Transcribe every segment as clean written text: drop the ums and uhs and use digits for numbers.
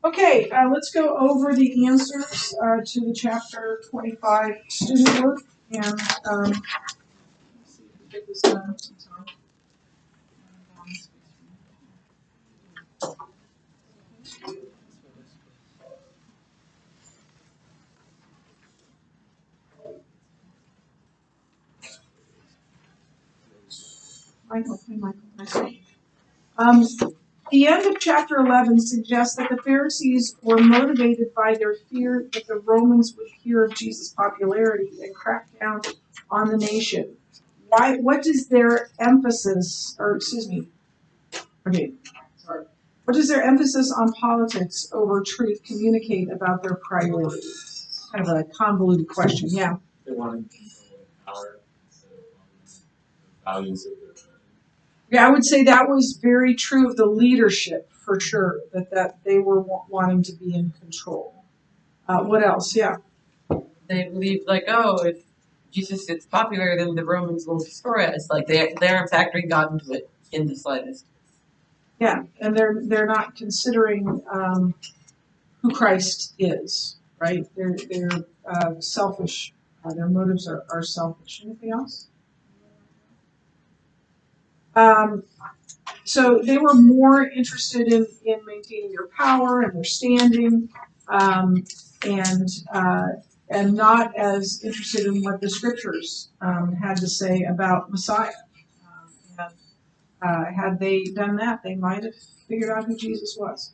Okay, let's go over the answers to the chapter 25 student work. And let's see if we get this done sometime. Michael, hey, Michael, nice to meet you. The end of chapter 11 suggests that the Pharisees were motivated by their fear that the Romans would hear of Jesus' popularity and crack down on the nation. Why? What does their emphasis, or excuse me, okay, sorry. What does their emphasis on politics over truth communicate about their priorities? Kind of a convoluted question, yeah. They wanted control and power instead of the values of their country. Yeah, I would say that was very true of the leadership, for sure, that they were wanting to be in control. What else? Yeah. They believed like, oh, if Jesus gets popular, then the Romans will destroy us. Like they aren't factoring God into it in the slightest. Yeah, and they're not considering who Christ is, right? They're selfish. Their motives are selfish. Anything else? So they were more interested in maintaining their power and their standing, and not as interested in what the scriptures had to say about Messiah. Had they done that, they might have figured out who Jesus was.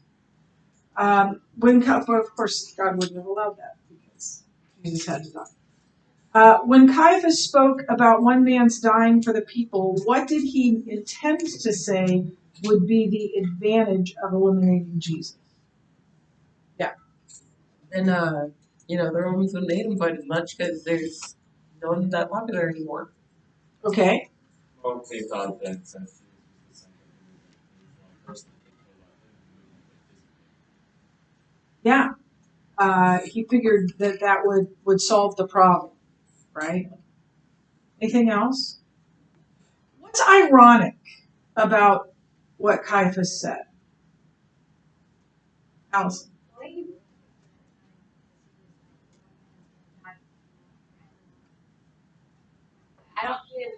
But of course, God wouldn't have allowed that because Jesus had to die. When Caiaphas spoke about one man's dying for the people, what did he intend to say would be the advantage of eliminating Jesus? Yeah. And the Romans wouldn't hate him quite as much because there's no one that popular anymore. Okay. Well, they thought that since he was the center of the movement, he was the only person that could pull out the movement. Yeah. He figured that would solve the problem, right? Anything else? What's ironic about what Caiaphas said? Allison. I don't hear.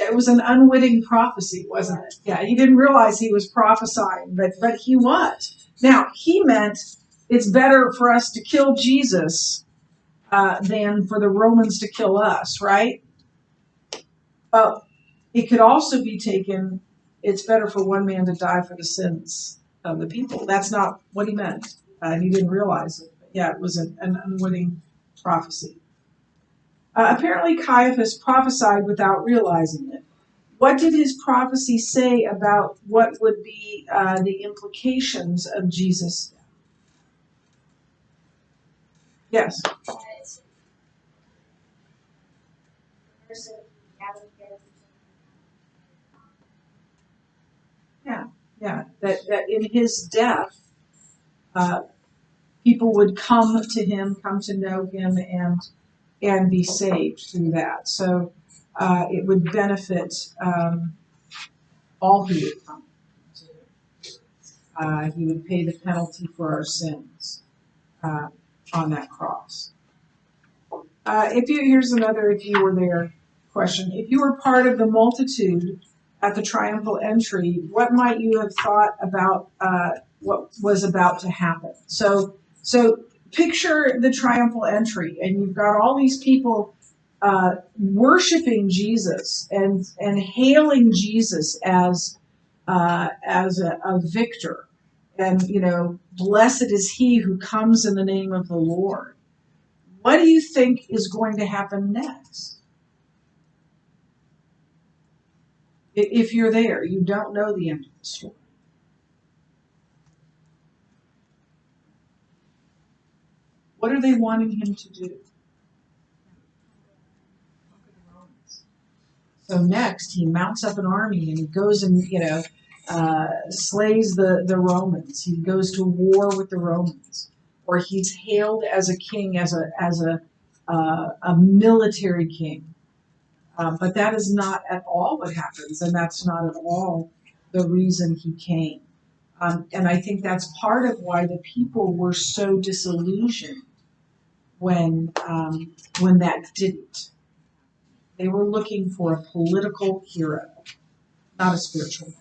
It was an unwitting prophecy, wasn't it? Yeah, he didn't realize he was prophesying, but he was. Now, he meant it's better for us to kill Jesus than for the Romans to kill us, right? But it could also be taken, it's better for one man to die for the sins of the people. That's not what he meant. He didn't realize it. But yeah, it was an unwitting prophecy. Apparently, Caiaphas prophesied without realizing it. What did his prophecy say about what would be the implications of Jesus? Yes. Yeah. That in his death, people would come to him, come to know him, and be saved through that. So it would benefit all who would come to him. He would pay the penalty for our sins on that cross. Here's another if you were there question. If you were part of the multitude at the triumphal entry, what might you have thought about what was about to happen? So picture the triumphal entry, and you've got all these people worshiping Jesus and hailing Jesus as a victor, and blessed is he who comes in the name of the Lord. What do you think is going to happen next? If you're there, you don't know the end of the story. What are they wanting him to do? So next, he mounts up an army and he goes and slays the Romans. He goes to war with the Romans, or he's hailed as a king, as a military king. But that is not at all what happens, and that's not at all the reason he came. And I think that's part of why the people were so disillusioned when that didn't. They were looking for a political hero, not a spiritual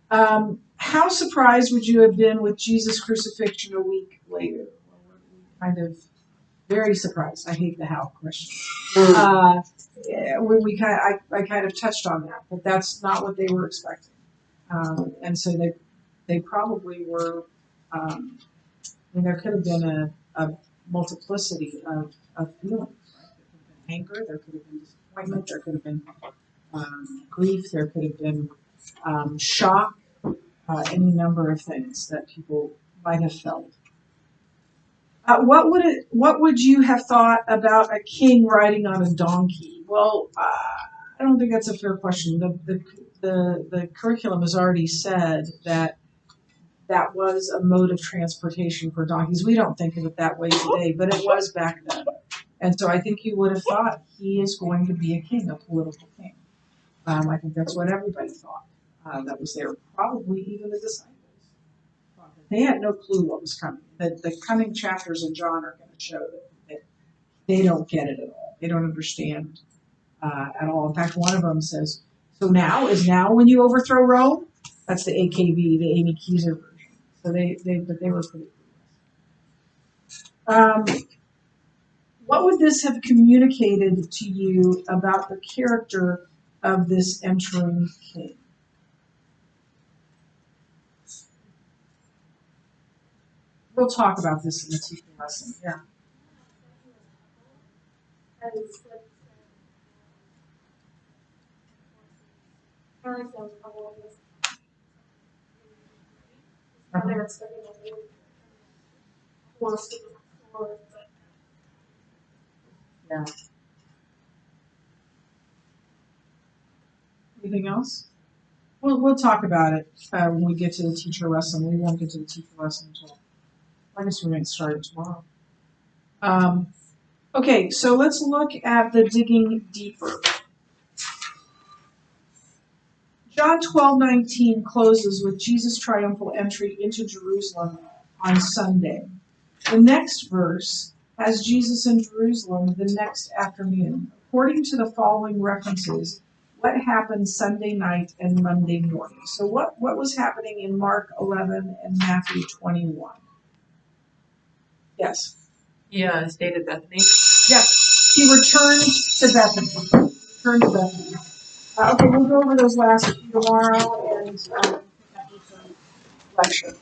one. How surprised would you have been with Jesus' crucifixion a week later? Well, we're kind of very surprised. I hate the how question. Yeah, I kind of touched on that, but that's not what they were expecting. And so they probably were, I mean, there could have been a multiplicity of feelings. Right? There could have been anger, there could have been disappointment, there could have been grief, there could have been shock, any number of things that people might have felt. What would you have thought about a king riding on a donkey? Well, I don't think that's a fair question. The curriculum has already said that was a mode of transportation for donkeys. We don't think of it that way today, but it was back then. And so I think you would have thought he is going to be a king, a political king. I think that's what everybody thought that was there. Probably even the disciples. They had no clue what was coming. The coming chapters of John are going to show that they don't get it at all. They don't understand at all. In fact, one of them says, "So now is now when you overthrow Rome?" That's the AKB, the Amy Keiser version. So they were pretty cool. What would this have communicated to you about the character of this entering king? We'll talk about this in the teaching lesson. Yeah. Yeah. Anything else? We'll talk about it when we get to the teacher lesson. We won't get to the teacher lesson until I guess we might start tomorrow. Okay, so let's look at the digging deeper. John 12:19 closes with Jesus' triumphal entry into Jerusalem on Sunday. The next verse has Jesus in Jerusalem the next afternoon. According to the following references, what happened Sunday night and Monday morning? So what was happening in Mark 11 and Matthew 21? Yes. Yeah, stayed at Bethany. Yep. He returned to Bethany. Okay, we'll go over those last two tomorrow and lecture.